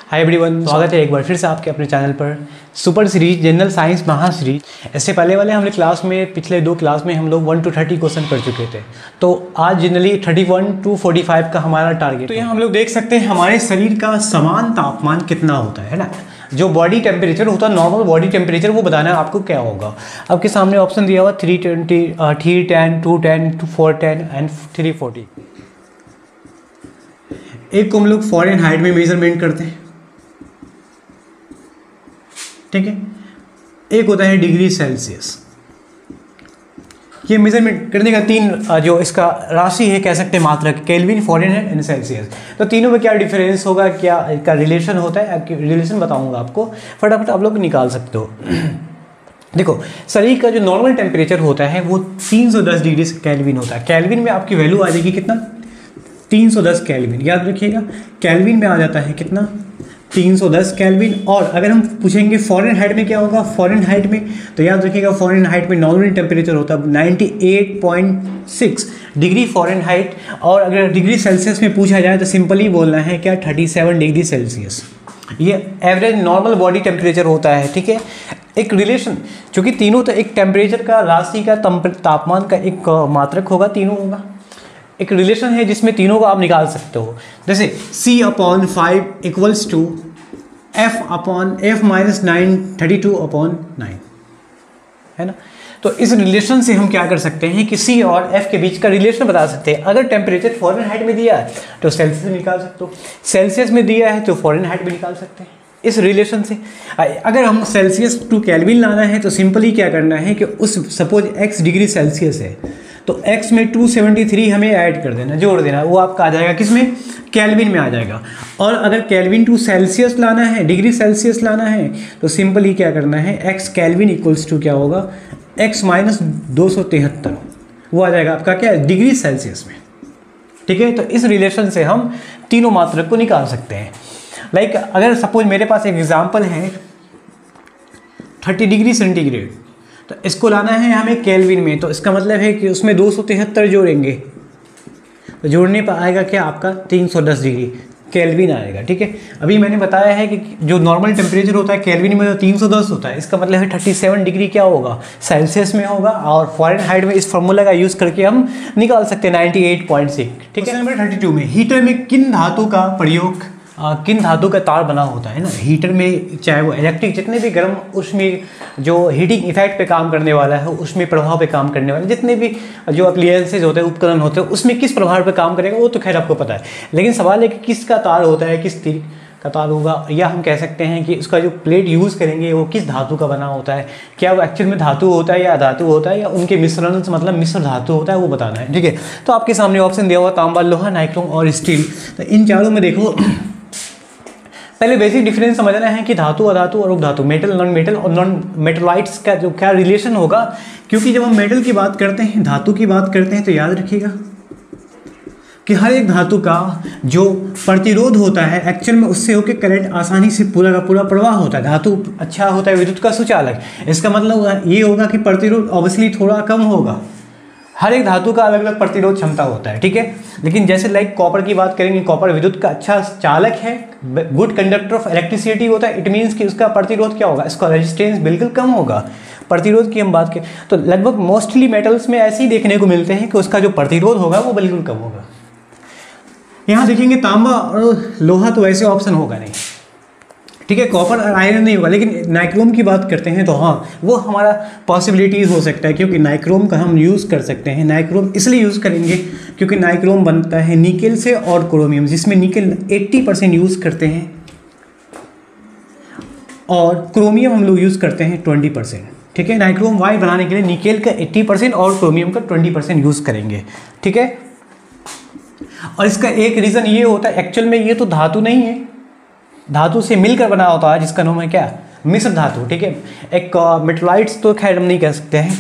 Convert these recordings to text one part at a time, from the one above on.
Hi everyone, स्वागत है एक बार फिर से आपके अपने चैनल पर सुपर सीरीज जनरल साइंस महा सीरीज। इससे पहले वाले हमने क्लास में पिछले 2 क्लास में हम लोग 1 to 30 क्वेश्चन कर चुके थे। तो आज जनरली 31 to 45 का हमारा टारगेट। तो यहाँ हम लोग देख सकते हैं हमारे शरीर का समान तापमान कितना होता है ना। जो बॉडी टेम्परेचर होता है, नॉर्मल बॉडी टेम्परेचर, वो बताना है आपको क्या होगा। आपके सामने ऑप्शन दिया हुआ 320, 310, 210, 410 एंड 340। एक को हम लोग फ़ारेनहाइट में मेजरमेंट करते हैं, ठीक है। एक होता है डिग्री सेल्सियस। ये मेजरमेंट करने का 3 जो इसका राशि है, कह सकते हैं मात्रक, केल्विन, फ़ारेनहाइट एंड सेल्सियस। तो तीनों में क्या डिफरेंस होगा, क्या इसका रिलेशन होता है, रिलेशन बताऊंगा आपको, फटाफट आप लोग निकाल सकते हो। देखो, शरीर का जो नॉर्मल टेम्परेचर होता है वो 310 डिग्री केल्विन होता है। केल्विन में आपकी वैल्यू आ जाएगी कितना, 310 केल्विन। याद रखिएगा, केल्विन में आ जाता है कितना, 310 केल्विन। और अगर हम पूछेंगे फ़ारेनहाइट में क्या होगा, फ़ारेनहाइट में तो याद रखिएगा फ़ारेनहाइट में नॉर्मल टेम्परेचर होता है 98.6 डिग्री फ़ारेनहाइट। और अगर डिग्री सेल्सियस में पूछा जाए तो सिंपली बोलना है क्या, 37 डिग्री सेल्सियस। ये एवरेज नॉर्मल बॉडी टेम्परेचर होता है, ठीक है। एक रिलेशन, चूँकि तीनों तो एक टेम्परेचर का, राशि का, तापमान का एक मात्रक होगा, तीनों होगा। एक रिलेशन है जिसमें तीनों को आप निकाल सकते हो। जैसे C/5 इक्वल्स टू F/F-9 32/9 है ना। तो इस रिलेशन से हम क्या कर सकते हैं कि C और F के बीच का रिलेशन बता सकते हैं। अगर टेम्परेचर फ़ारेनहाइट में दिया है तो सेल्सियस में निकाल सकते हो, सेल्सियस में दिया है तो फ़ारेनहाइट में निकाल सकते हैं इस रिलेशन से। अगर हम सेल्सियस टू केल्विन लाना है तो सिंपली क्या करना है कि उस सपोज x डिग्री सेल्सियस है तो x में 273 हमें ऐड कर देना, जोड़ देना, वो आपका आ जाएगा किसमें, केल्विन में आ जाएगा। और अगर केल्विन टू सेल्सियस लाना है, डिग्री सेल्सियस लाना है, तो सिंपली क्या करना है, x केल्विन इक्वल्स टू क्या होगा, x माइनस 273, वो आ जाएगा आपका क्या, डिग्री सेल्सियस में, ठीक है। तो इस रिलेशन से हम तीनों मात्रक को निकाल सकते हैं। लाइक अगर सपोज मेरे पास एक एग्जाम्पल है 30 डिग्री सेंटीग्रेड, तो इसको लाना है हमें केल्विन में, तो इसका मतलब है कि उसमें 273 जोड़ेंगे तो जोड़ने पर आएगा क्या आपका, 310 डिग्री केल्विन आएगा, ठीक है। अभी मैंने बताया है कि जो नॉर्मल टेम्परेचर होता है केल्विन में तो 310 होता है, इसका मतलब है 37 डिग्री क्या होगा, सेल्सियस में होगा। और फ़ारेनहाइट में इस फार्मूला का यूज़ करके हम निकाल सकते हैं 98.6, ठीक है। नंबर 32 में हीटर में किन धातु का प्रयोग, किन धातु का तार बना होता है ना। हीटर में चाहे वो इलेक्ट्रिक, जितने भी गर्म, उसमें जो हीटिंग इफेक्ट पे काम करने वाला है, उसमें प्रभाव पे काम करने वाले जितने भी जो अप्लायंसेज होते हैं, उपकरण होते हैं, उसमें किस प्रभाव पे काम करेगा वो तो खैर आपको पता है। लेकिन सवाल है कि किसका तार होता है, किस तीर का तार होगा, या हम कह सकते हैं कि उसका जो प्लेट यूज़ करेंगे वो किस धातु का बना होता है, क्या वो एक्चुअल में धातु होता है या अधातु होता है, या उनके मिश्रण से मतलब मिश्र धातु होता है, वो बताना है, ठीक है। तो आपके सामने ऑप्शन दिया हुआ तांबा, लोहा, नाइक्रोम और स्टील। तो इन चारों में देखो, पहले बेसिक डिफरेंस समझना है कि धातु, अधातु और उपधातु, मेटल, नॉन मेटल और नॉन मेटलाइट्स का जो क्या रिलेशन होगा। क्योंकि जब हम मेटल की बात करते हैं, धातु की बात करते हैं, तो याद रखिएगा कि हर एक धातु का जो प्रतिरोध होता है एक्चुअल में उससे होकर करंट आसानी से पूरा का पूरा प्रवाह होता है। धातु अच्छा होता है विद्युत का सुचालक, इसका मतलब ये होगा कि प्रतिरोध ऑब्वियसली थोड़ा कम होगा। हर एक धातु का अलग अलग प्रतिरोध क्षमता होता है, ठीक है। लेकिन जैसे लाइक कॉपर की बात करेंगे, कॉपर विद्युत का अच्छा चालक है, गुड कंडक्टर ऑफ इलेक्ट्रिसिटी होता है। इट मीन्स कि उसका प्रतिरोध क्या होगा, इसका रेजिस्टेंस बिल्कुल कम होगा। प्रतिरोध की हम बात करें तो लगभग मोस्टली मेटल्स में ऐसे ही देखने को मिलते हैं कि उसका जो प्रतिरोध होगा वो बिल्कुल कम होगा। यहाँ देखेंगे तांबा और लोहा तो वैसे ऑप्शन होगा नहीं, ठीक है। कॉपर और आयरन नहीं होगा। लेकिन नाइक्रोम की बात करते हैं तो हाँ, वो हमारा पॉसिबिलिटीज़ हो सकता है, क्योंकि नाइक्रोम का हम यूज़ कर सकते हैं। नाइक्रोम इसलिए यूज़ करेंगे क्योंकि नाइक्रोम बनता है निकेल से और क्रोमियम, जिसमें निकेल 80% यूज़ करते हैं और क्रोमियम हम लोग यूज़ करते हैं 20%, ठीक है। नाइक्रोम वाई बनाने के लिए निकेल का 80% और क्रोमियम का 20% यूज़ करेंगे, ठीक है। और इसका एक रीज़न ये होता है, एक्चुअल में ये तो धातु नहीं है, धातु से मिलकर बना होता है, जिसका नाम है क्या, मिश्र धातु, ठीक है। एक मेटलाइट्स तो खैर हम नहीं कह सकते हैं,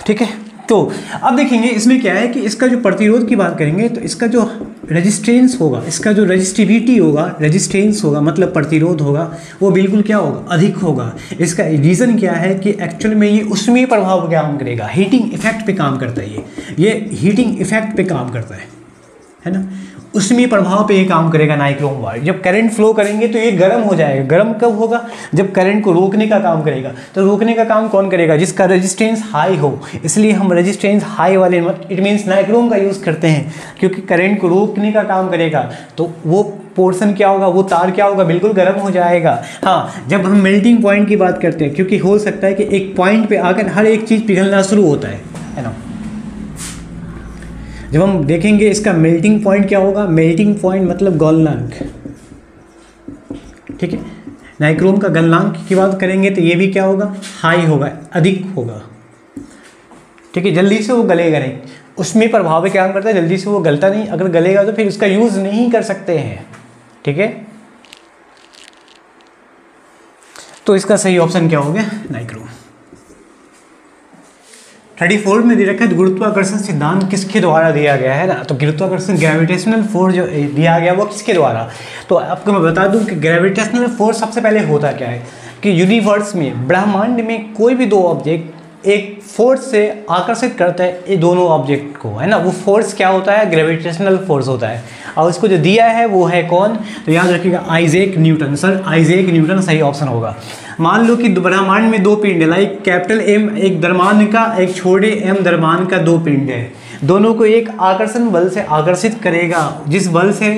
ठीक है। तो अब देखेंगे इसमें क्या है कि इसका जो प्रतिरोध की बात करेंगे तो इसका जो रेजिस्टेंस होगा, इसका जो रेजिस्टिविटी होगा, रेजिस्टेंस होगा मतलब प्रतिरोध होगा, वो बिल्कुल क्या होगा, अधिक होगा। इसका रीज़न क्या है कि एक्चुअल में ये उसमें प्रभाव क्या काम करेगा, हीटिंग इफेक्ट पे काम करता है। ये हीटिंग इफेक्ट पे काम करता है ना। उसमें प्रभाव पे ये काम करेगा नाइक्रोम वायर। जब करंट फ्लो करेंगे तो ये गर्म हो जाएगा। गर्म कब होगा? जब करंट को रोकने का काम करेगा। तो रोकने का काम कौन करेगा? जिसका रेजिस्टेंस हाई हो। इसलिए हम रेजिस्टेंस हाई वाले इट मीन्स नाइक्रोम का यूज़ करते हैं, क्योंकि करंट को रोकने का काम करेगा। तो वो पोर्शन क्या होगा, वो तार क्या होगा, बिल्कुल गर्म हो जाएगा। हाँ, जब हम मेल्टिंग पॉइंट की बात करते हैं, क्योंकि हो सकता है कि एक पॉइंट पे आकर हर एक चीज़ पिघलना शुरू होता है ना। जब हम देखेंगे इसका मेल्टिंग पॉइंट क्या होगा, मेल्टिंग पॉइंट मतलब गलनांक, ठीक है। नाइक्रोम का गलनांक की बात करेंगे तो ये भी क्या होगा, हाई होगा, अधिक होगा, ठीक है। जल्दी से वो गलेगा नहीं, उसमें प्रभाव क्या करता है, जल्दी से वो गलता नहीं। अगर गलेगा तो फिर उसका यूज़ नहीं कर सकते हैं, ठीक है। तो इसका सही ऑप्शन क्या हो गया, नाइक्रोम। 34 में दे रखा है गुरुत्वाकर्षण सिद्धांत किसके द्वारा दिया गया है ना। तो गुरुत्वाकर्षण ग्रेविटेशनल फोर्स जो दिया गया वो किसके द्वारा। तो आपको मैं बता दूं कि ग्रेविटेशनल फोर्स सबसे पहले होता क्या है कि यूनिवर्स में, ब्रह्मांड में कोई भी दो ऑब्जेक्ट एक फोर्स से आकर्षित करता है ये दोनों ऑब्जेक्ट को, है ना। वो फोर्स क्या होता है, ग्रेविटेशनल फोर्स होता है। और उसको जो दिया है वो है कौन, तो याद रखिएगा Isaac Newton. Sir Isaac Newton सही ऑप्शन होगा। मान लो कि ब्रह्मांड में दो पिंड है, लाइक कैपिटल एम एक द्रव्यमान का, एक छोटे एम द्रव्यमान का, दो पिंड है। दोनों को एक आकर्षण बल से आकर्षित करेगा। जिस बल से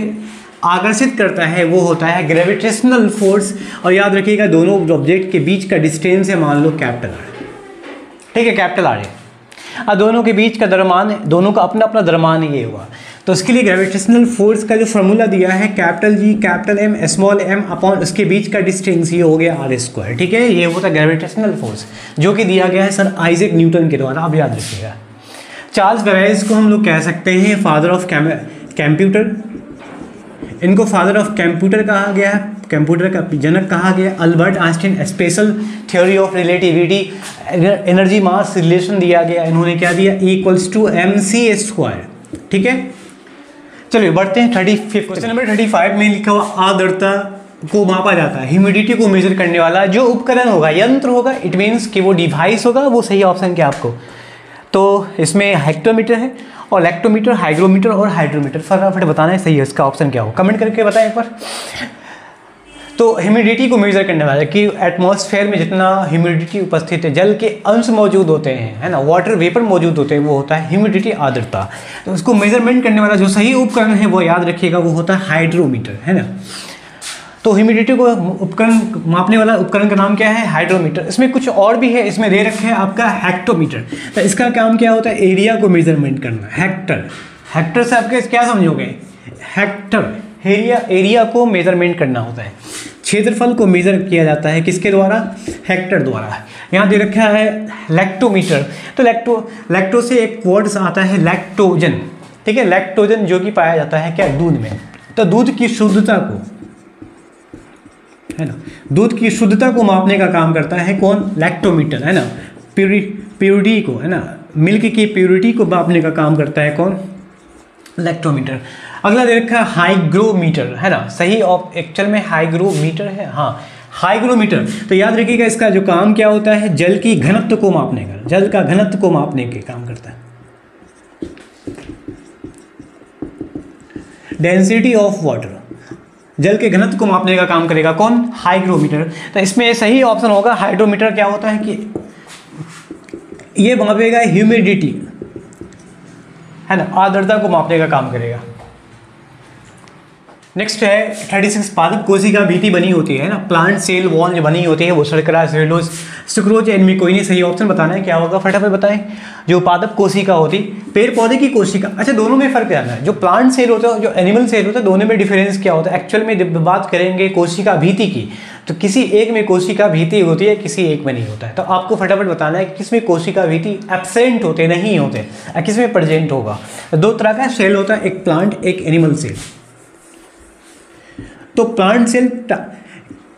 आकर्षित करता है वो होता है ग्रेविटेशनल फोर्स। और याद रखिएगा दोनों ऑब्जेक्ट के बीच का डिस्टेंस है मान लो कैपिटल आर, ठीक है, कैपिटल आर है। और दोनों के बीच का द्रव्यमान, दोनों का अपना अपना द्रव्यमान ये हुआ। तो उसके लिए ग्रेविटेशनल फोर्स का जो फॉर्मूला दिया है capital G capital M small m upon उसके बीच का डिस्टेंस, ये हो गया आर स्क्वायर, ठीक है। ये होता है ग्रेविटेशनल फोर्स जो कि दिया गया है सर आइजैक न्यूटन के द्वारा, आप याद रखिएगा। चार्ल्स बैबेज को हम लोग कह सकते हैं फादर ऑफ कंप्यूटर। इनको फादर ऑफ कंप्यूटर कहा गया है, कंप्यूटर का जनक कहा गया। Albert Einstein special theory of relativity energy mass relation दिया गया, इन्होंने क्या दिया, E=mc², ठीक है। चलिए बढ़ते हैं 35 क्वेश्चन नंबर 35 में लिखा हुआ आर्द्रता को मापा जाता है, ह्यूमिडिटी को मेजर करने वाला जो उपकरण होगा, यंत्र होगा, इट मीन्स कि वो डिवाइस होगा, वो सही ऑप्शन क्या आपको। तो इसमें हेक्टोमीटर है और लैक्टोमीटर, हाइग्रोमीटर और हाइड्रोमीटर। फटाफट बताना है सही है इसका ऑप्शन क्या हो, कमेंट करके बताएं एक बार। तो ह्यूमिडिटी को मेजर करने वाला कि एटमॉस्फेयर में जितना ह्यूमिडिटी उपस्थित है, जल के अंश मौजूद होते हैं, है ना, वाटर वेपर मौजूद होते हैं, वो होता है ह्यूमिडिटी आर्द्रता। तो उसको मेजरमेंट करने वाला जो सही उपकरण है वो याद रखिएगा वो होता है हाइड्रोमीटर, है ना। तो ह्यूमिडिटी को उपकरण मापने वाला उपकरण का नाम क्या है, हाइड्रोमीटर। इसमें कुछ और भी है, इसमें दे रखे हैं आपका हेक्टोमीटर। तो इसका काम क्या होता है, एरिया को मेजरमेंट करना। हेक्टर, हेक्टर से आपके क्या समझोगे, हेक्टर एरिया को मेजरमेंट करना होता है। क्षेत्रफल को मेजर किया जाता है किसके द्वारा, हेक्टर द्वारा। यहाँ दे रखा है लैक्टोमीटर। तो लैक्टो से एक वर्ड आता है लैक्टोजन, ठीक है, लैक्टोजन जो कि पाया जाता है क्या, दूध में। तो दूध की शुद्धता को, है ना, दूध की शुद्धता को मापने का काम करता है कौन, लैक्टोमीटर, है ना। प्योरिटी को, है ना, मिल्क की प्योरिटी को मापने का काम करता है कौन, लैक्टोमीटर। अगला दे रखा है हाइग्रोमीटर, है ना, सही ऑफ एक्चुअल में हाइग्रोमीटर है, हाँ हाइग्रोमीटर। तो याद रखिएगा इसका जो काम क्या होता है, जल की घनत्व को मापने का, जल का घनत्व को मापने के काम करता है। डेंसिटी ऑफ वाटर, जल के घनत्व को मापने का काम करेगा कौन, हाइग्रोमीटर। तो इसमें सही ऑप्शन होगा हाइड्रोमीटर। क्या होता है कि ये मापेगा ह्यूमिडिटी, है ना, आर्द्रता को मापने का काम करेगा। नेक्स्ट है 36 पादप कोशिका भीति बनी होती है ना, प्लांट सेल वॉल जो बनी होती है वो शर्करा, सेलुलोज, सुक्रोज एंड मिकोइनी। सही ऑप्शन बताना है क्या होगा, फटाफट बताएं। जो पादप कोशिका होती, पेड़ पौधे की कोशिका, अच्छा दोनों में फर्क जानना है। जो प्लांट सेल होता है, जो एनिमल सेल होता है, दोनों में डिफरेंस क्या होता है। एक्चुअल में जब बात करेंगे कोशिका भीति की, तो किसी एक में कोशिका भीति होती है, किसी एक में नहीं होता है। तो आपको फटाफट बताना है कि किसमें कोशिका भीति एब्सेंट होते नहीं होते, किसमें प्रेजेंट होगा। दो तरह का सेल होता है, एक प्लांट एक एनिमल सेल। तो प्लांट सेल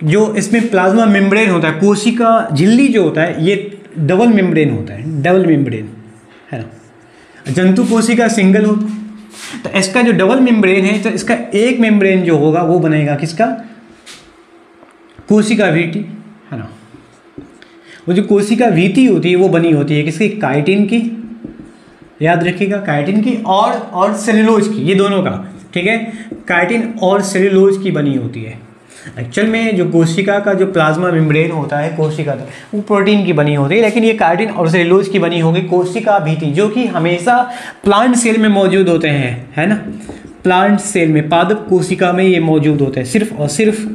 जो इसमें प्लाज्मा मेम्ब्रेन होता है, कोशिका झिल्ली जो होता है ये डबल मेम्ब्रेन होता है, डबल मेम्ब्रेन, है ना। जंतु कोशिका सिंगल होता है। तो इसका जो डबल मेम्ब्रेन है, तो इसका एक मेम्ब्रेन जो होगा वो बनेगा किसका, कोशिका भीति, है ना। वो जो कोशिका भीति होती है वो बनी होती है किसकी, काइटिन की, याद रखिएगा काइटिन की और सेलुलोज की, ये दोनों का ठीक है, काइटिन और सेल्यूलोज की बनी होती है। एक्चुअल में जो कोशिका का जो प्लाज्मा मेम्ब्रेन होता है कोशिका का, वो प्रोटीन की बनी होती है, लेकिन ये काइटिन और सेल्यूलोज की बनी होगी कोशिका भित्ति, जो कि हमेशा प्लांट सेल में मौजूद होते हैं, है ना, प्लांट सेल में, पादप कोशिका में ये मौजूद होते हैं सिर्फ और सिर्फ।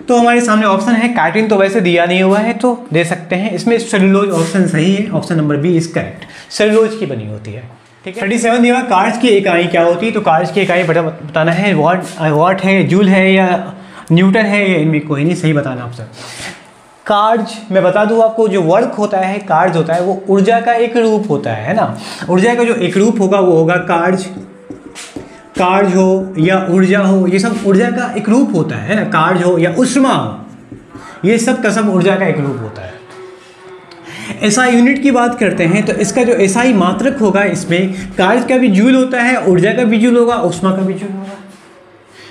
तो हमारे सामने ऑप्शन है, काइटिन तो वैसे दिया नहीं हुआ है तो दे सकते हैं, इसमें सेल्यूलोज ऑप्शन सही है, option number B is correct, cellulose की बनी होती है। ठीक है, 37 दिया कार्ज की इकाई क्या होती है, तो कार्ज की इकाई बताना है, वाट है, जूल है या न्यूटन है, या इनमें कोई नहीं, सही बताना आपसे। कार्ज मैं बता दूं आपको, जो वर्क होता है, कार्ज होता है, वो ऊर्जा का एक रूप होता है ना, ऊर्जा का जो एक रूप होगा वो होगा कार्ज, कार्ज हो या ऊर्जा हो, ये सब ऊर्जा का एक रूप होता है ना, कार्ज हो या ऊष्मा हो, ये सब का सब ऊर्जा का एक रूप होता है। एसआई यूनिट की बात करते हैं तो इसका जो एसआई मात्रक होगा, इसमें कार्ज का भी जूल होता है, ऊर्जा का भी जूल होगा, ऊष्मा का भी जूल होगा।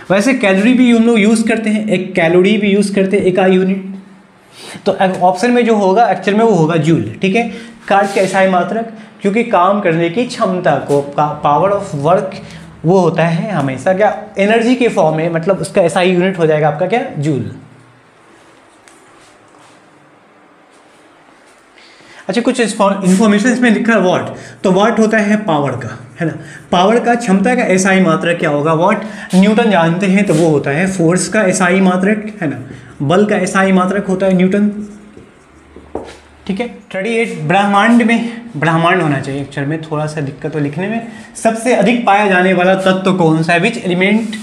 वैसे कैलोरी भी हम लोग यूज़ करते हैं, एक कैलोरी भी यूज़ करते हैं इकाई यूनिट, तो ऑप्शन में जो होगा एक्चुअल में वो होगा जूल। ठीक है, कार्ज का एसआई मात्रक, क्योंकि काम करने की क्षमता को, पावर ऑफ वर्क वो होता है हमेशा क्या, एनर्जी के फॉर्म में, मतलब उसका एसआई यूनिट हो जाएगा आपका क्या, जूल। अच्छा, कुछ इन्फॉर्मेशन इसमें लिखा है वाट, तो वाट होता है पावर का, है ना, पावर का, क्षमता का एसआई मात्रक क्या होगा, वाट। न्यूटन जानते हैं तो वो होता है फोर्स का एसआई मात्रक, है ना, बल का एसआई मात्रक होता है न्यूटन। ठीक है, 38 ब्रह्मांड में, ब्रह्मांड होना चाहिए अक्षर में, थोड़ा सा दिक्कत हो लिखने में। सबसे अधिक पाया जाने वाला तत्व कौन सा है, which element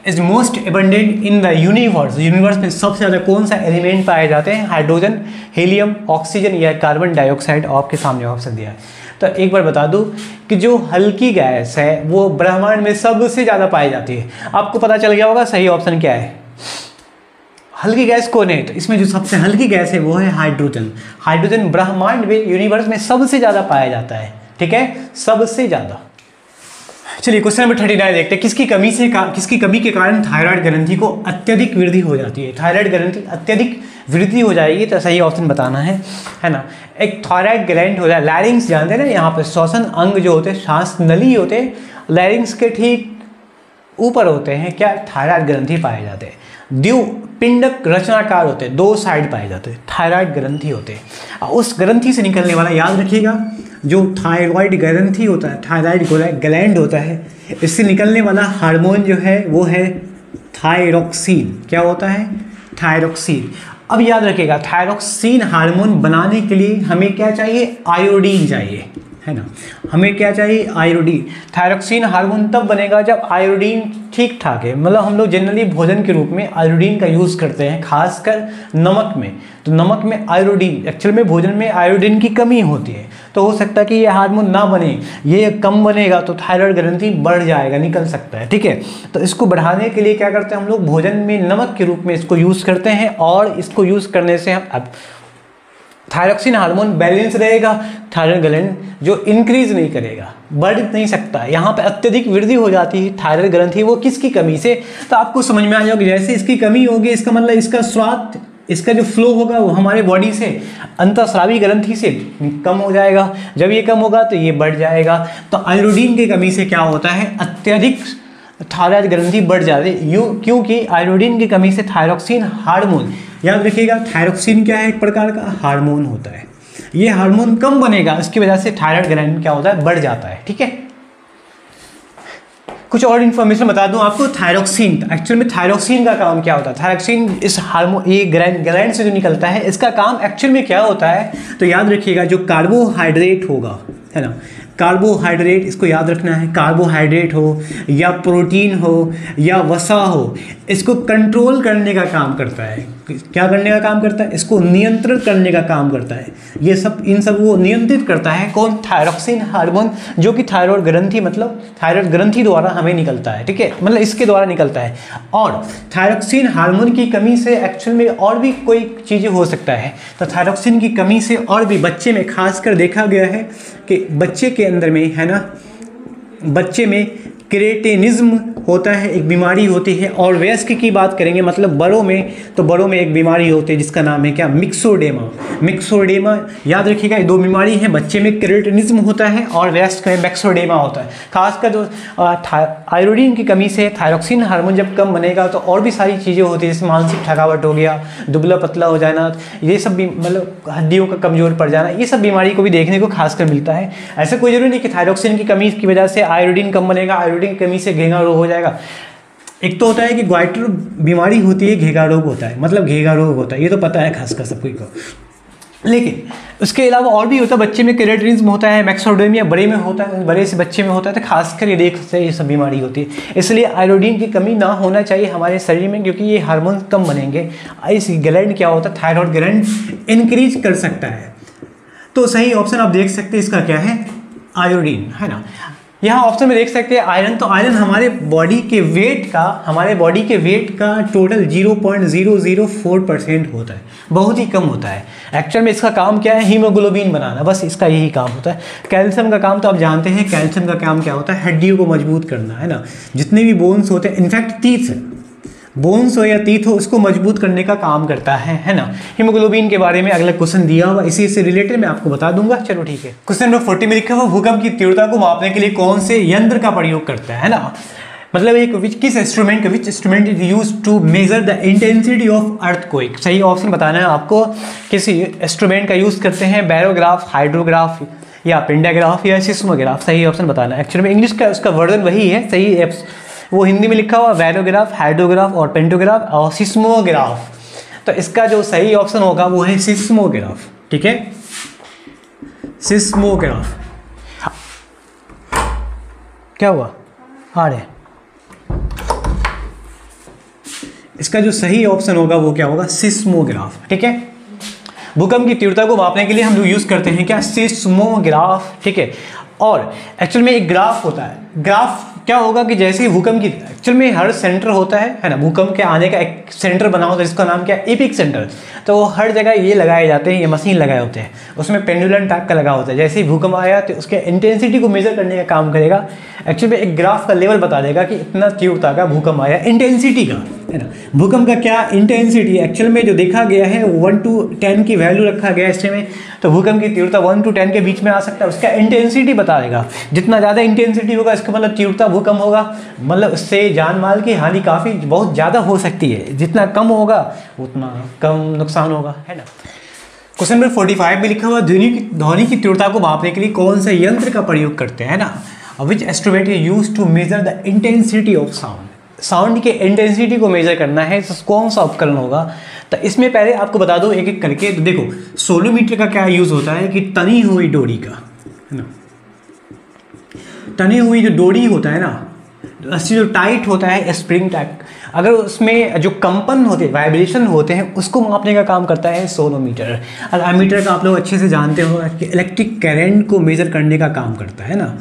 is most abundant in the universe, universe में सबसे ज़्यादा कौन सा एलिमेंट पाए जाते हैं, हाइड्रोजन, हीलियम, ऑक्सीजन या कार्बन डाइऑक्साइड। आपके सामने ऑप्शन दिया है, तो एक बार बता दूं कि जो हल्की गैस है वो ब्रह्मांड में सबसे ज़्यादा पाई जाती है। आपको पता चल गया होगा सही ऑप्शन क्या है, हल्की गैस कौन है, तो इसमें जो सबसे हल्की गैस है वो है हाइड्रोजन। हाइड्रोजन ब्रह्मांड में, यूनिवर्स में सबसे ज़्यादा पाया जाता है। ठीक है, सबसे ज़्यादा। चलिए क्वेश्चन नंबर 39 देखते हैं, किसकी कमी के कारण थायराइड ग्रंथि को अत्यधिक वृद्धि हो जाती है, थायराइड ग्रंथि अत्यधिक वृद्धि हो जाएगी, तो सही ऑप्शन बताना है ना। एक थायराइड ग्लैंड हो जाए, लैरिंग्स जानते हैं ना, यहाँ पे श्वसन अंग जो होते हैं, श्वास नली होते हैं, लैरिंग्स के ठीक ऊपर होते हैं क्या, थायराइड ग्रंथि पाए जाते हैं। द्विपिंडक रचनाकार होते हैं, दो साइड पाए जाते हैं, थायराइड ग्रंथि होते हैं। उस ग्रंथि से निकलने वाला, याद रखिएगा, जो थायराइड ग्रंथि होता है, थायराइड ग्लैंड होता है, इससे निकलने वाला हार्मोन जो है वो है थायरोक्सिन। क्या होता है, थायरोक्सिन। अब याद रखिएगा, थायरोक्सिन हार्मोन बनाने के लिए हमें क्या चाहिए, आयोडीन चाहिए, है ना, हमें क्या चाहिए, आयोडीन। थायरोक्सिन हार्मोन तब बनेगा जब आयोडीन ठीक ठाक है, मतलब हम लोग जनरली भोजन के रूप में आयोडीन का यूज़ करते हैं, खासकर नमक में। तो नमक में आयोडीन, एक्चुअल में भोजन में आयोडीन की कमी होती है, तो हो सकता है कि ये हार्मोन ना बने, ये कम बनेगा तो थायराइड ग्रंथि बढ़ जाएगा, निकल सकता है। ठीक है, तो इसको बढ़ाने के लिए क्या करते हैं हम लोग, भोजन में नमक के रूप में इसको यूज़ करते हैं, और इसको यूज़ करने से हम अब थायरोक्सिन हार्मोन बैलेंस रहेगा, थायराइड ग्लैंड जो इंक्रीज नहीं करेगा, बढ़ नहीं सकता। यहाँ पे अत्यधिक वृद्धि हो जाती है थायराइड ग्रंथि, वो किसकी कमी से, तो आपको समझ में आ जाएगा, जैसे इसकी कमी होगी इसका मतलब इसका स्वाद, इसका जो फ्लो होगा वो हमारे बॉडी से अंतःस्रावी ग्रंथि से कम हो जाएगा, जब ये कम होगा तो ये बढ़ जाएगा। तो आयोडीन की कमी से क्या होता है, अत्यधिक थायराइड ग्रंथि बढ़ जाती है, क्योंकि आयोडीन की कमी से थायरोक्सिन हार्मोन, याद रखिएगा थायरोक्सिन क्या है, एक प्रकार का हार्मोन होता है, ये हार्मोन कम बनेगा, इसकी वजह से थायराइड ग्लैंड क्या होता है, बढ़ जाता है। ठीक है, कुछ और इन्फॉर्मेशन बता दूं आपको, थायरोक्सिन, एक्चुअल में थायरोक्सिन का काम क्या होता है, थायरोक्सिन इस हार्मोन, ये ग्लैंड से जो निकलता है, इसका काम एक्चुअल में क्या होता है, तो याद रखिएगा जो कार्बोहाइड्रेट होगा, है ना, कार्बोहाइड्रेट, इसको याद रखना है, कार्बोहाइड्रेट हो या प्रोटीन हो या वसा हो, इसको कंट्रोल करने का काम करता है। क्या करने का काम करता है, इसको नियंत्रित करने का काम करता है। ये सब, इन सब वो नियंत्रित करता है कौन, थायरोक्सिन हार्मोन, जो कि थायराइड ग्रंथि, मतलब थायराइड ग्रंथि द्वारा हमें निकलता है। ठीक है, मतलब इसके द्वारा निकलता है। और थायरोक्सिन हार्मोन की कमी से एक्चुअल में और भी कोई चीज़ें हो सकता है, तो थायरोक्सिन की कमी से और भी बच्चे में खासकर देखा गया है कि बच्चे के अंदर में, है ना, बच्चे में क्रेटिनिज्म होता है, एक बीमारी होती है। और वयस्क की बात करेंगे मतलब बड़ों में, तो बड़ों में एक बीमारी होती है जिसका नाम है क्या, मिक्सोडेमा। मिक्सोडेमा याद रखिएगा, ये दो बीमारी हैं, बच्चे में क्रेटिनिज्म होता है और वयस्क में मिक्सोडेमा होता है। खासकर जो आयोडीन की कमी से थायरोक्सिन हार्मोन जब कम बनेगा तो और भी सारी चीज़ें होती है, जैसे मानसिक थकावट हो गया, दुबला पतला हो जाना, ये सब भी मतलब हड्डियों का कमजोर पड़ जाना, ये सब बीमारी को भी देखने को खासकर मिलता है। ऐसा कोई जरूरी नहीं कि थायरोक्सिन की कमी की वजह से आयोडीन कम बनेगा, आयोडीन की कमी से घेंगा रोग हो जाएगा। एक तो होता है कि ग्वाइटर बीमारी होती है, घेंगा रोग होता है, मतलब घेंगा रोग होता है, ये तो पता है खासकर सबको को। लेकिन उसके अलावा और भी होता है, बच्चे में क्रेटिनिज्म होता है, मैक्सोडेमिया बड़े में होता है, बड़े से बच्चे में होता है, तो खासकर ये देख सकते हैं ये सब बीमारी होती है। इसलिए आयोडीन की कमी ना होना चाहिए हमारे शरीर में, क्योंकि ये हार्मोन कम बनेंगे। इस ग्लैंड क्या होता है, थायराइड ग्लैंड इंक्रीज कर सकता है। तो सही ऑप्शन आप देख सकते हैं इसका क्या है, आयोडीन, है ना। यहाँ ऑप्शन में देख सकते हैं आयरन, तो आयरन हमारे बॉडी के वेट का टोटल 0.004% होता है, बहुत ही कम होता है। एक्चुअल में इसका काम क्या है, हीमोग्लोबिन बनाना, बस इसका यही काम होता है। कैल्शियम का काम तो आप जानते हैं, कैल्शियम का काम क्या होता है, हड्डियों को मजबूत करना, है ना। जितने भी बोन्स होते हैं, इनफैक्ट टीथ, बोन्स हो या टीथ हो, उसको मजबूत करने का काम करता है ना। हीमोग्लोबिन के बारे में अगला क्वेश्चन दिया हुआ, इसी से रिलेटेड मैं आपको बता दूंगा। चलो ठीक है। क्वेश्चन नंबर 40 में लिखा हुआ, भूकंप की तीव्रता को मापने के लिए कौन से यंत्र का प्रयोग करता है ना। मतलब एक किस instrument is use to measure the intensity of earthquake. सही ऑप्शन बताना है आपको, किसी इंस्ट्रूमेंट का यूज करते हैं, बैरोग्राफ, हाइड्रोग्राफ या पिंडाग्राफ या सिस्मोग्राफ। सही ऑप्शन बताना है। एक्चुअली में इंग्लिश का उसका वर्जन वही है, सही एप्स वो हिंदी में लिखा हुआ बैरोग्राफ, हाइड्रोग्राफ और पेंटोग्राफ और सिस्मोग्राफ। तो इसका जो सही ऑप्शन होगा वो है सिस्मोग्राफ, ठीक है, सिस्मोग्राफ। क्या हुआ, आ रहे, इसका जो सही ऑप्शन होगा वो क्या होगा, सिस्मोग्राफ, ठीक है। भूकंप की तीव्रता को मापने के लिए हम लोग यूज करते हैं क्या, सिस्मोग्राफ, ठीक है। और एक्चुअल में एक ग्राफ होता है, ग्राफ क्या होगा कि जैसे ही भूकंप की, एक्चुअल में हर सेंटर होता है ना, भूकंप के आने का एक सेंटर बना होता है जिसका नाम क्या है, एपिक सेंटर। तो हर जगह ये लगाए जाते हैं, ये मशीन लगाए होते हैं, उसमें पेंडुलम टाइप का लगा होता है। जैसे ही भूकंप आया तो उसके इंटेंसिटी को मेजर करने का काम करेगा। एक्चुअली में एक ग्राफ का लेवल बता देगा कि इतना तीव्रता का भूकंप आया, इंटेंसिटी का, है ना। भूकंप का क्या इंटेंसिटी, एक्चुअल में जो देखा गया है 1 to 10 की वैल्यू रखा गया है इसमें, तो भूकंप की तीव्रता 1 to 10 के बीच में आ सकता है। उसका इंटेंसिटी बता देगा, जितना ज़्यादा इंटेंसिटी होगा इसका मतलब तीव्रता भूकंप होगा, मतलब उससे जान माल की हानि काफ़ी बहुत ज़्यादा हो सकती है। जितना कम होगा उतना कम नुकसान होगा, है ना। क्वेश्चन नंबर 45 में लिखा हुआ, ध्वनि की तीव्रता को मापने के लिए कौन सा यंत्र का प्रयोग करते हैं ना। Which instrument is used to measure the intensity of sound. Sound के इंटेंसिटी को मेजर करना है तो कौन सा उपकरण होगा। तो इसमें पहले आपको बता दो एक एक करके। तो देखो सोलोमीटर का क्या यूज होता है कि तनी हुई डोरी का, है ना, तनी हुई जो डोरी होता है ना, रस्सी जो टाइट होता है स्प्रिंग टाइप, अगर उसमें जो कंपन होते हैं, वाइब्रेशन होते हैं, उसको मापने का काम करता है सोलोमीटर। और एमीटर का आप लोग अच्छे से जानते हो कि इलेक्ट्रिक करंट को मेजर करने का काम करता है ना,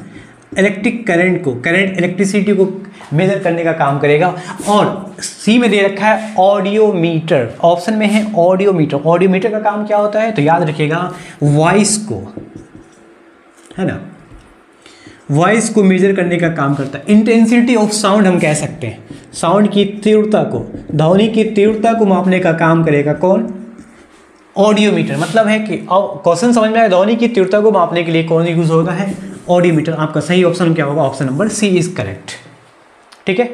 इलेक्ट्रिक करंट को, करंट इलेक्ट्रिसिटी को मेजर करने का काम करेगा। और सी में दे रखा है ऑडियोमीटर, ऑप्शन में है ऑडियोमीटर। ऑडियोमीटर का काम क्या होता है तो याद रखिएगा, वॉइस को, है ना, वॉइस को मेजर करने का काम करता है। इंटेंसिटी ऑफ साउंड हम कह सकते हैं, साउंड की तीव्रता को, ध्वनि की तीव्रता को मापने का काम करेगा कौन, ऑडियोमीटर। मतलब है कि अब क्वेश्चन समझ में आया, ध्वनि की तीव्रता को मापने के लिए कौन यूज होगा है ऑडियोमीटर। आपका सही ऑप्शन क्या होगा, option number C is correct, ठीक है।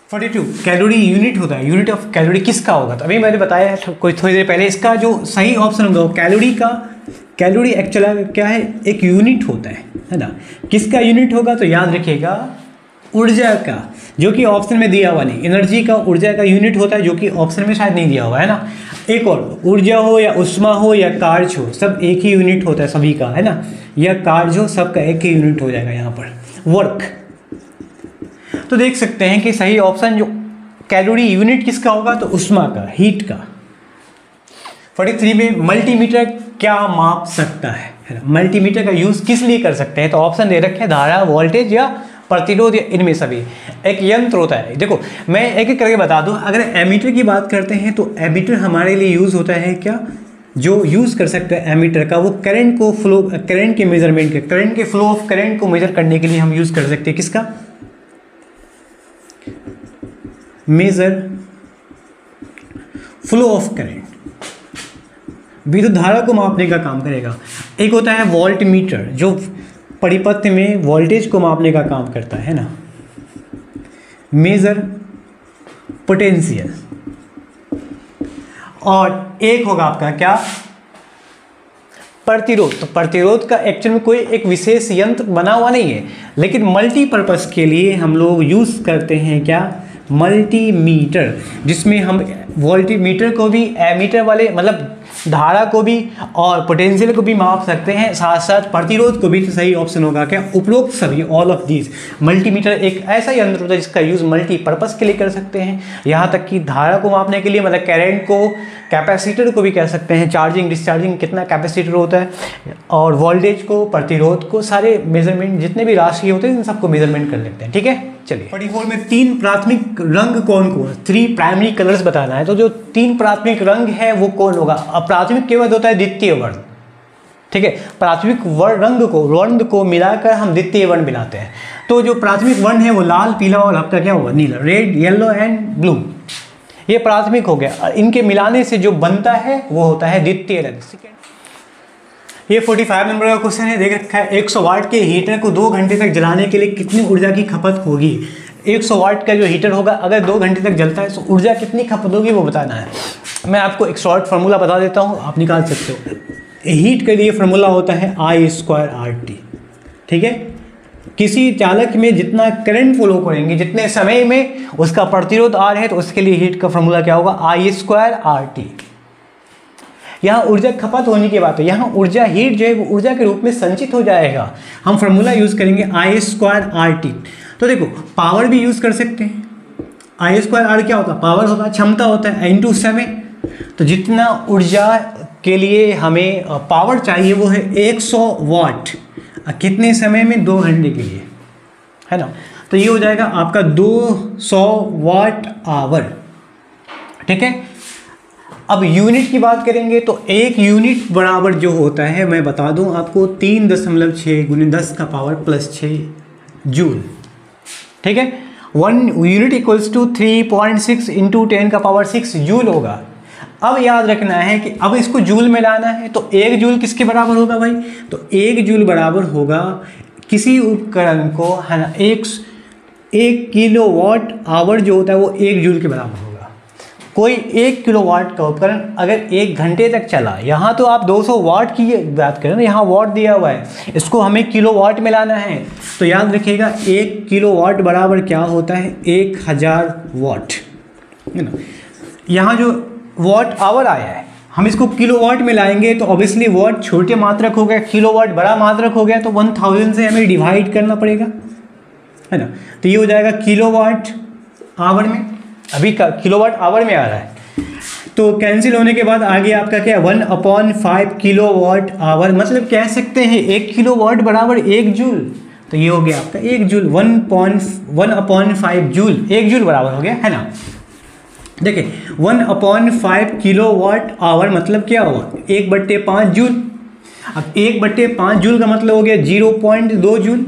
42 कैलोरी यूनिट होता है, यूनिट ऑफ कैलोरी किसका होगा। तो अभी मैंने बताया है कोई थोड़ी देर पहले, इसका जो सही ऑप्शन होगा कैलोरी का, कैलोरी एक्चुअली क्या है, एक यूनिट होता है ना। किसका यूनिट होगा तो याद रखिएगा ऊर्जा का, जो कि ऑप्शन में दिया हुआ नहीं। एनर्जी का, ऊर्जा का यूनिट होता है, जो कि ऑप्शन में शायद नहीं दिया हुआ है ना। एक और, ऊर्जा हो या उष्मा हो या कार्य हो, सब एक ही यूनिट होता है सभी का, है ना, या कार्य हो, सबका एक ही यूनिट हो जाएगा यहाँ पर, वर्क। तो देख सकते हैं कि सही ऑप्शन जो कैलोरी यूनिट किसका होगा तो उष्मा का, हीट का। 43 में मल्टीमीटर क्या माप सकता है ना, मल्टीमीटर का यूज किस लिए कर सकते हैं। तो ऑप्शन दे रखे हैं धारा, वोल्टेज या प्रतिरोध, या इनमें सभी। एक यंत्र होता है, देखो मैं एक एक करके बता दूं। अगर एमीटर की बात करते हैं तो एमीटर हमारे लिए यूज होता है क्या, जो यूज़ कर सकते हैं एमीटर का, वो करंट को फ्लो, करंट के मेजरमेंट के, करंट के फ्लो ऑफ करंट को मेजर करने के लिए हम यूज़ कर सकते हैं किसका, मेजर फ्लो ऑफ करंट, विद्युत धारा को मापने का काम करेगा। एक होता है वोल्ट मीटर जो परिपथ में वोल्टेज को मापने का काम करता है ना, मेजर पोटेंशियल। और एक होगा आपका क्या, प्रतिरोध। तो प्रतिरोध का एक्चुअल में कोई एक विशेष यंत्र बना हुआ नहीं है, लेकिन मल्टीपर्पज़ के लिए हम लोग यूज़ करते हैं क्या, मल्टीमीटर, जिसमें हम वोल्टीमीटर को भी एमीटर वाले मतलब धारा को भी और पोटेंशियल को भी माप सकते हैं, साथ साथ प्रतिरोध को भी। तो सही ऑप्शन होगा क्या, उपरोक्त सभी, ऑल ऑफ दीज। मल्टीमीटर एक ऐसा यंत्र होता है जिसका यूज़ मल्टीपर्पज़ के लिए कर सकते हैं, यहाँ तक कि धारा को मापने के लिए, मतलब करंट को, कैपेसिटर को भी कह सकते हैं, चार्जिंग डिस्चार्जिंग कितना कैपेसिटर होता है, और वोल्टेज को, प्रतिरोध को, सारे मेजरमेंट जितने भी राशि होते हैं इन सबको मेजरमेंट कर लेते हैं। ठीक है, चलिए 44 में 3 प्राथमिक रंग कौन कौन, 3 प्राइमरी कलर्स बताना है। तो जो 3 प्राथमिक रंग है वो कौन होगा, अब प्राथमिक के बाद होता है द्वितीय वर्ण। ठीक है, प्राथमिक वर्ण को मिलाकर हम द्वितीय वर्ण मिलाते हैं। तो जो प्राथमिक वर्ण है वो लाल, पीला और आपका क्या होगा, नीला, रेड, येलो एंड ब्लू, ये प्राथमिक हो गया। इनके मिलाने से जो बनता है वो होता है द्वितीय रंग। ये 45 नंबर का क्वेश्चन है, देख रखा है 100 वाट के हीटर को 2 घंटे तक जलाने के लिए कितनी ऊर्जा की खपत होगी। 100 वाट का जो हीटर होगा अगर 2 घंटे तक जलता है तो ऊर्जा कितनी खपत होगी वो बताना है। मैं आपको एक शॉर्ट फार्मूला बता देता हूँ, आप निकाल सकते हो। हीट के लिए फार्मूला होता है I²RT। ठीक है, किसी चालक में जितना करंट फ्लो करेंगे, जितने समय में उसका प्रतिरोध R है, तो उसके लिए हीट का फार्मूला क्या होगा, I²RT। यहाँ ऊर्जा खपत होने की बात है, यहाँ ऊर्जा, हीट जो है वो ऊर्जा के रूप में संचित हो जाएगा। हम फार्मूला यूज़ करेंगे I²RT। तो देखो पावर भी यूज़ कर सकते हैं, I²R क्या होता है, पावर होता है, क्षमता होता है, इनटू समय। तो जितना ऊर्जा के लिए हमें पावर चाहिए वो है 100 वाट, कितने समय में, 2 घंटे के लिए, है ना। तो ये हो जाएगा आपका 200 वाट आवर। ठीक है, अब यूनिट की बात करेंगे तो 1 यूनिट बराबर जो होता है, मैं बता दूं आपको, 3.6 × 10⁻6 जूल। ठीक है, 1 यूनिट इक्वल्स टू 3.6 × 10⁻6 जूल होगा। अब याद रखना है कि अब इसको जूल में लाना है, तो 1 जूल किसके बराबर होगा भाई, तो 1 जूल बराबर होगा किसी उपकरण को, है ना, 1 किलोवाट आवर जो होता है वो 1 जूल के बराबर होगा। कोई 1 किलोवाट का उपकरण अगर 1 घंटे तक चला, यहाँ तो आप 200 वाट की बात करें ना, यहाँ वाट दिया हुआ है, इसको हमें किलोवाट में लाना है। तो याद रखिएगा 1 किलोवाट बराबर क्या होता है, 1000 वाट, है ना। यहाँ जो वाट आवर आया है, हम इसको किलोवाट में लाएंगे तो ऑब्वियसली वाट छोटे मात्रक हो गया, किलोवाट बड़ा मात्रक हो गया, तो 1000 से हमें डिवाइड करना पड़ेगा, है ना। तो ये हो जाएगा किलोवाट आवर में, अभी का किलोवाट आवर में आ रहा है, तो कैंसिल होने के बाद आगे आपका क्या, 1/5 किलोवाट आवर, मतलब कह सकते हैं 1 किलोवाट बराबर 1 जूल। तो ये हो गया आपका 1 जूल, 1/5 जूल, 1 जूल बराबर हो गया, है ना। देखिए 1/5 किलोवाट आवर मतलब क्या हुआ, 1/5 जूल। अब 1/5 जूल का मतलब हो गया 0.2 जूल।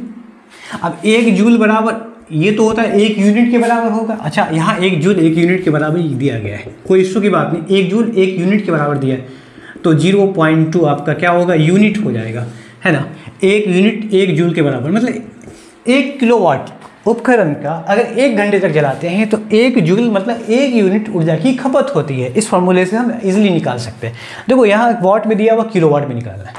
अब 1 जूल बराबर, ये तो होता है 1 यूनिट के बराबर होगा। अच्छा, यहाँ 1 जूल 1 यूनिट के बराबर ही दिया गया है, कोई इशू की बात नहीं, 1 जूल 1 यूनिट के बराबर दिया है, तो 0.2 आपका क्या होगा, यूनिट हो जाएगा, है ना। 1 यूनिट 1 जूल के बराबर, मतलब 1 किलोवाट उपकरण का अगर 1 घंटे तक जलाते हैं तो 1 जूल मतलब 1 यूनिट ऊर्जा की खपत होती है। इस फॉर्मूले से हम इजीली निकाल सकते हैं। देखो यहाँ वाट में दिया हुआ, किलोवाट में निकालना है।